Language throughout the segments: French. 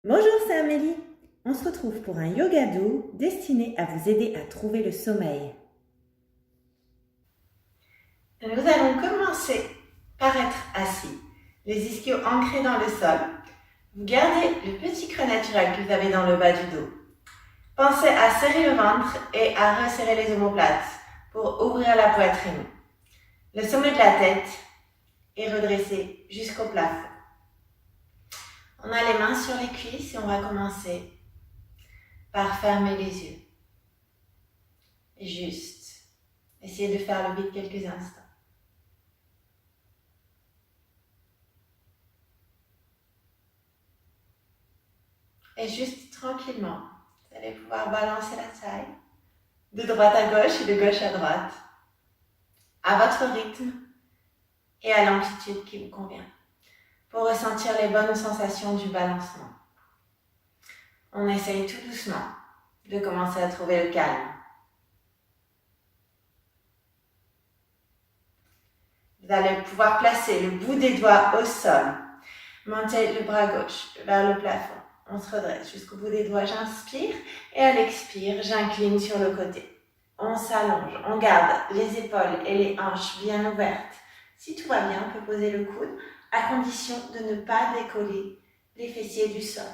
Bonjour, c'est Amélie. On se retrouve pour un yoga doux destiné à vous aider à trouver le sommeil. Nous allons commencer par être assis, les ischios ancrés dans le sol. Vous gardez le petit creux naturel que vous avez dans le bas du dos. Pensez à serrer le ventre et à resserrer les omoplates pour ouvrir la poitrine. Le sommet de la tête est redressé jusqu'au plafond. On a les mains sur les cuisses et on va commencer par fermer les yeux. Et juste essayer de faire le vide quelques instants. Et juste tranquillement, vous allez pouvoir balancer la taille de droite à gauche et de gauche à droite, à votre rythme et à l'amplitude qui vous convient, pour ressentir les bonnes sensations du balancement. On essaye tout doucement de commencer à trouver le calme. Vous allez pouvoir placer le bout des doigts au sol, monter le bras gauche vers le plafond. On se redresse jusqu'au bout des doigts, j'inspire et à l'expire, j'incline sur le côté. On s'allonge, on garde les épaules et les hanches bien ouvertes. Si tout va bien, on peut poser le coude à condition de ne pas décoller les fessiers du sol.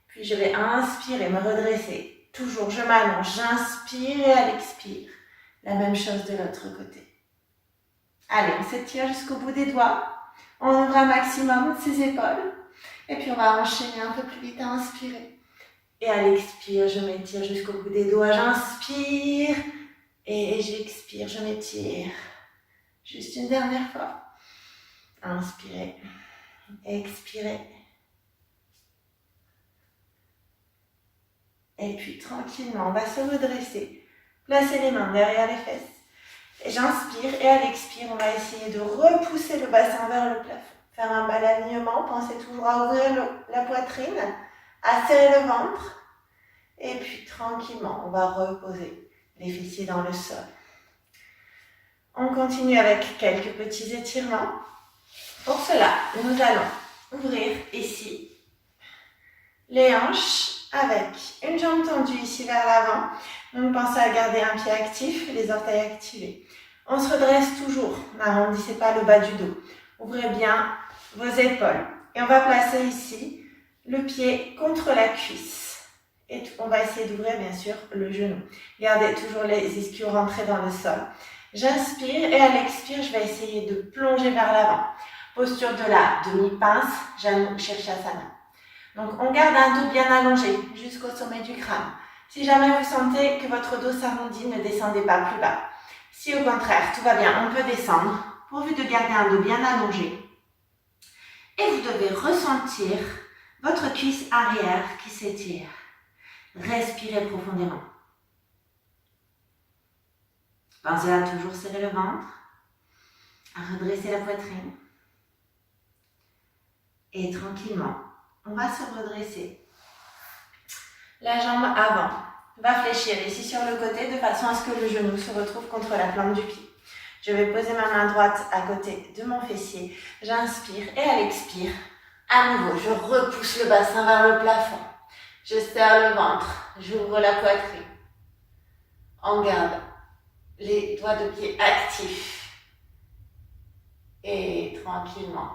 Puis je vais inspirer, me redresser. Toujours, je m'allonge, j'inspire et à l'expire. La même chose de l'autre côté. Allez, on s'étire jusqu'au bout des doigts. On ouvre un maximum ses épaules. Et puis on va enchaîner un peu plus vite à inspirer. Et à l'expire, je m'étire jusqu'au bout des doigts. J'inspire et j'expire, je m'étire. Juste une dernière fois. Inspirez, expirez. Et puis tranquillement, on va se redresser. Placer les mains derrière les fesses. Et j'inspire et à l'expire, on va essayer de repousser le bassin vers le plafond. Faire un bel alignement, pensez toujours à ouvrir la poitrine, à serrer le ventre. Et puis tranquillement, on va reposer les fessiers dans le sol. On continue avec quelques petits étirements. Pour cela, nous allons ouvrir ici les hanches avec une jambe tendue ici vers l'avant. Donc pensez à garder un pied actif et les orteils activés. On se redresse toujours, n'arrondissez pas le bas du dos. Ouvrez bien vos épaules. Et on va placer ici le pied contre la cuisse. Et on va essayer d'ouvrir bien sûr le genou. Gardez toujours les ischios rentrés dans le sol. J'inspire et à l'expire, je vais essayer de plonger vers l'avant. Posture de la demi-pince, Janu Shirshasana. Donc on garde un dos bien allongé jusqu'au sommet du crâne. Si jamais vous sentez que votre dos s'arrondit, ne descendez pas plus bas. Si au contraire, tout va bien, on peut descendre, pourvu de garder un dos bien allongé. Et vous devez ressentir votre cuisse arrière qui s'étire. Respirez profondément. Pensez à toujours serrer le ventre, à redresser la poitrine. Et tranquillement, on va se redresser. La jambe avant va fléchir ici sur le côté de façon à ce que le genou se retrouve contre la plante du pied. Je vais poser ma main droite à côté de mon fessier. J'inspire et à l'expire, à nouveau, je repousse le bassin vers le plafond. Je serre le ventre, j'ouvre la poitrine. On garde les doigts de pied actifs. Et tranquillement,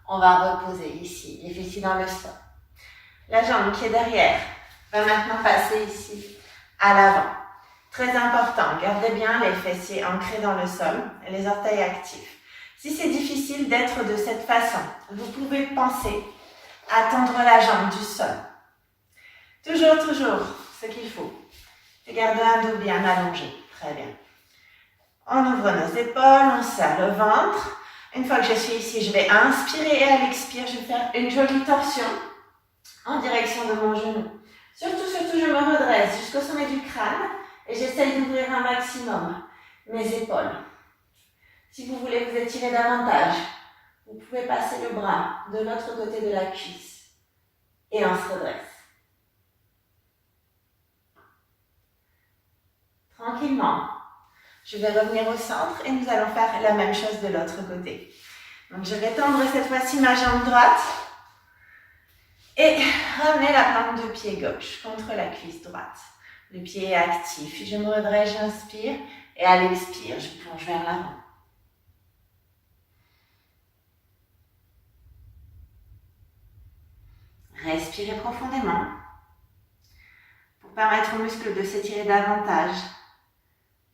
on va reposer ici, les fessiers dans le sol. La jambe qui est derrière va maintenant passer ici, à l'avant. Très important, gardez bien les fessiers ancrés dans le sol et les orteils actifs. Si c'est difficile d'être de cette façon, vous pouvez penser à tendre la jambe du sol. Toujours, ce qu'il faut. C'est garder un dos bien allongé. Très bien. On ouvre nos épaules, on serre le ventre. Une fois que je suis ici, je vais inspirer et à l'expire, je vais faire une jolie torsion en direction de mon genou. Surtout, je me redresse jusqu'au sommet du crâne et j'essaye d'ouvrir un maximum mes épaules. Si vous voulez vous étirer davantage, vous pouvez passer le bras de l'autre côté de la cuisse et on se redresse. Tranquillement, je vais revenir au centre et nous allons faire la même chose de l'autre côté. Donc je vais tendre cette fois-ci ma jambe droite Et ramenez la plante de pied gauche contre la cuisse droite. Le pied est actif. Je me redresse, j'inspire. Et à l'expire, je plonge vers l'avant. Respirez profondément pour permettre aux muscles de s'étirer davantage.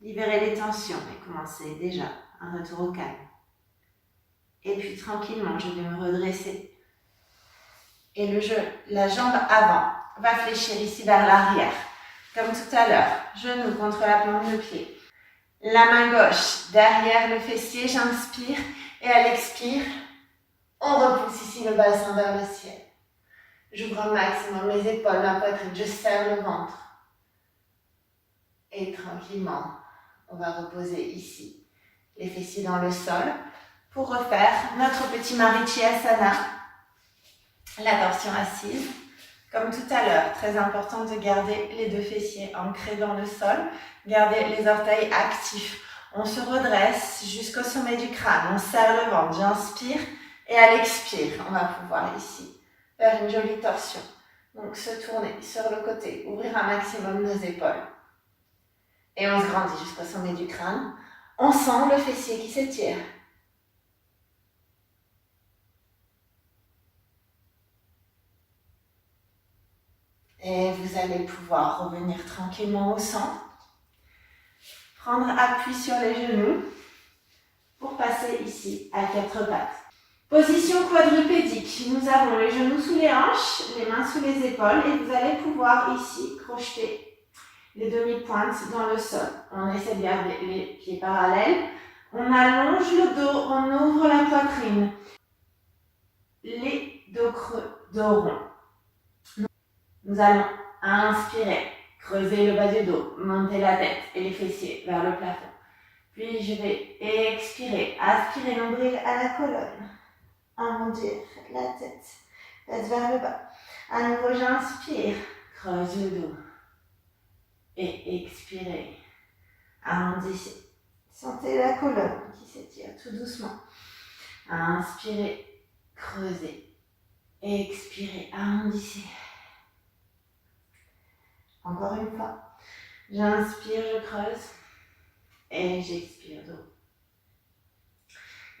Libérez les tensions et commencez déjà un retour au calme. Et puis tranquillement, je vais me redresser. Et la jambe avant va fléchir ici vers l'arrière. Comme tout à l'heure, genou contre la plante de pied. La main gauche derrière le fessier, j'inspire. Et à l'expire, on repousse ici le bassin vers le ciel. J'ouvre au maximum les épaules, la poitrine, je serre le ventre. Et tranquillement, on va reposer ici les fessiers dans le sol pour refaire notre petit Marichi Asana, la torsion assise. Comme tout à l'heure, très important de garder les deux fessiers ancrés dans le sol, garder les orteils actifs. On se redresse jusqu'au sommet du crâne, on serre le ventre, j'inspire et à l'expire, on va pouvoir ici faire une jolie torsion. Donc se tourner sur le côté, ouvrir un maximum nos épaules. Et on se grandit jusqu'au sommet du crâne. On sent le fessier qui s'étire. Et vous allez pouvoir revenir tranquillement au centre. Prendre appui sur les genoux pour passer ici à quatre pattes. Position quadrupédique. Nous avons les genoux sous les hanches, les mains sous les épaules et vous allez pouvoir ici crocheter les demi-pointes dans le sol. On essaie de garder les pieds parallèles. On allonge le dos, on ouvre la poitrine. Les dos creux, dos rond. Nous allons inspirer, creuser le bas du dos, monter la tête et les fessiers vers le plafond. Puis je vais expirer, aspirer nombril à la colonne. Arrondir la tête vers le bas. À nouveau, j'inspire, creuse le dos. Et expirez, arrondissez. Sentez la colonne qui s'étire tout doucement. Inspirez, creusez. Expirez, arrondissez. Encore une fois. J'inspire, je creuse. Et j'expire d'eau.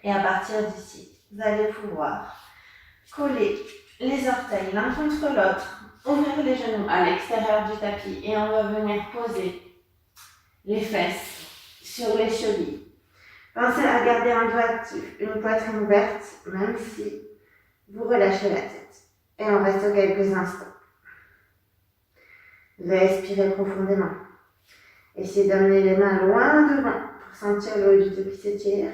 Et à partir d'ici, vous allez pouvoir coller les orteils l'un contre l'autre, ouvrir les genoux à l'extérieur du tapis et on va venir poser les fesses sur les chevilles. Pensez à garder un dos actif, une poitrine ouverte, même si vous relâchez la tête. Et on reste quelques instants. Respirez profondément. Essayez d'amener les mains loin devant pour sentir le haut du dos qui s'étire.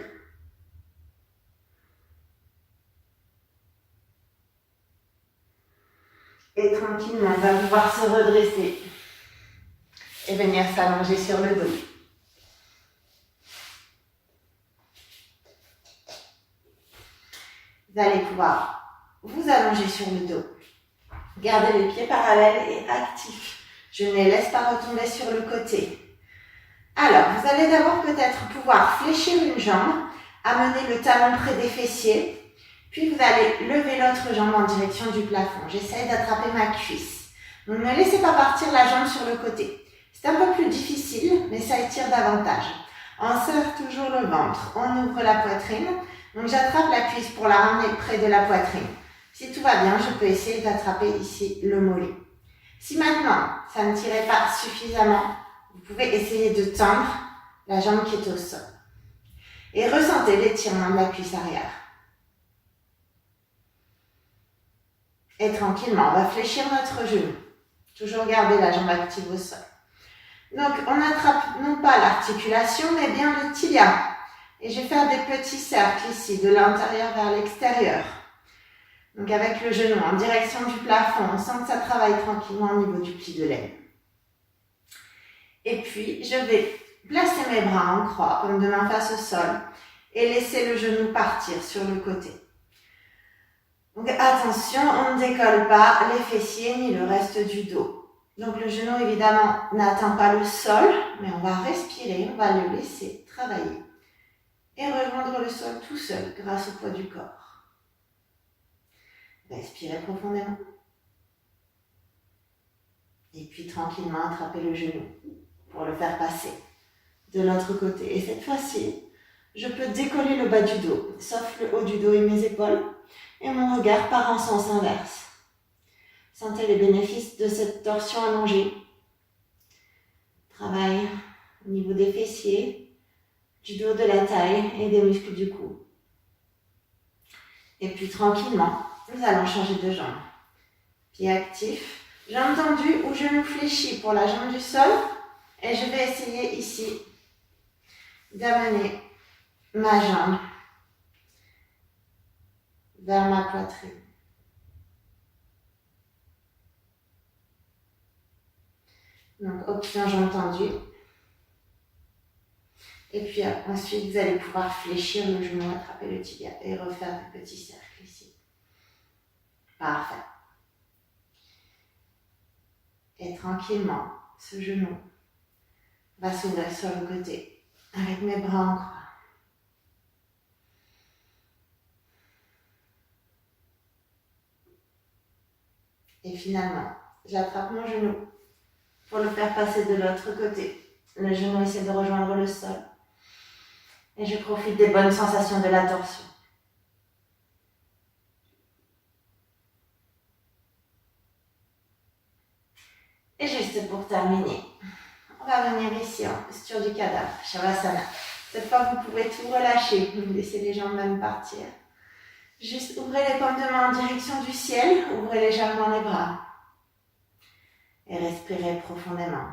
Et tranquillement, on va pouvoir se redresser et venir s'allonger sur le dos. Vous allez pouvoir vous allonger sur le dos. Gardez les pieds parallèles et actifs. Je ne les laisse pas retomber sur le côté. Alors, vous allez d'abord peut-être pouvoir fléchir une jambe, amener le talon près des fessiers. Puis vous allez lever l'autre jambe en direction du plafond. J'essaie d'attraper ma cuisse. Donc ne laissez pas partir la jambe sur le côté. C'est un peu plus difficile, mais ça étire davantage. On serre toujours le ventre, on ouvre la poitrine. Donc j'attrape la cuisse pour la ramener près de la poitrine. Si tout va bien, je peux essayer d'attraper ici le mollet. Si maintenant, ça ne tirait pas suffisamment, vous pouvez essayer de tendre la jambe qui est au sol. Et ressentez l'étirement de la cuisse arrière. Et tranquillement, on va fléchir notre genou. Toujours garder la jambe active au sol. Donc, on attrape non pas l'articulation, mais bien le tibia. Et je vais faire des petits cercles ici, de l'intérieur vers l'extérieur. Donc, avec le genou en direction du plafond, on sent que ça travaille tranquillement au niveau du pli de l'aine. Et puis, je vais placer mes bras en croix, comme de main face au sol, et laisser le genou partir sur le côté. Donc attention, on ne décolle pas les fessiers ni le reste du dos. Donc le genou évidemment n'atteint pas le sol, mais on va respirer, on va le laisser travailler et rejoindre le sol tout seul grâce au poids du corps. Respirez profondément. puis tranquillement attraper le genou pour le faire passer de l'autre côté. Et cette fois-ci, je peux décoller le bas du dos, sauf le haut du dos et mes épaules, et mon regard part en sens inverse. Sentez les bénéfices de cette torsion allongée. Travail au niveau des fessiers, du dos, de la taille et des muscles du cou. Et puis tranquillement, nous allons changer de jambe. Pied actif, jambe tendue ou genou fléchi pour la jambe du sol. Et je vais essayer ici d'amener ma jambe vers ma poitrine. Donc, option jambe tendue. Et puis ensuite, vous allez pouvoir fléchir le genou, attraper le tibia et refaire des petits cercles ici. Parfait. Et tranquillement, ce genou va s'ouvrir sur le côté avec mes bras en croix. Et finalement, j'attrape mon genou pour le faire passer de l'autre côté. Le genou essaie de rejoindre le sol. Et je profite des bonnes sensations de la torsion. Et juste pour terminer, on va venir ici en posture du cadavre, Shavasana. Cette fois, vous pouvez tout relâcher. Vous laissez les jambes même partir. Juste ouvrez les paumes de main en direction du ciel. Ouvrez légèrement les bras. Et respirez profondément.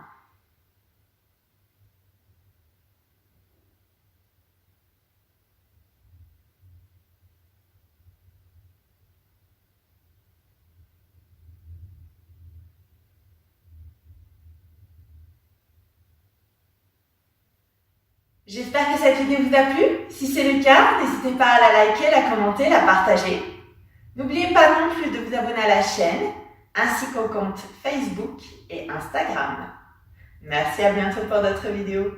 J'espère que cette vidéo vous a plu. Si c'est le cas, n'hésitez pas à la liker, la commenter, la partager. N'oubliez pas non plus de vous abonner à la chaîne, ainsi qu'au compte Facebook et Instagram. Merci, à bientôt pour d'autres vidéos.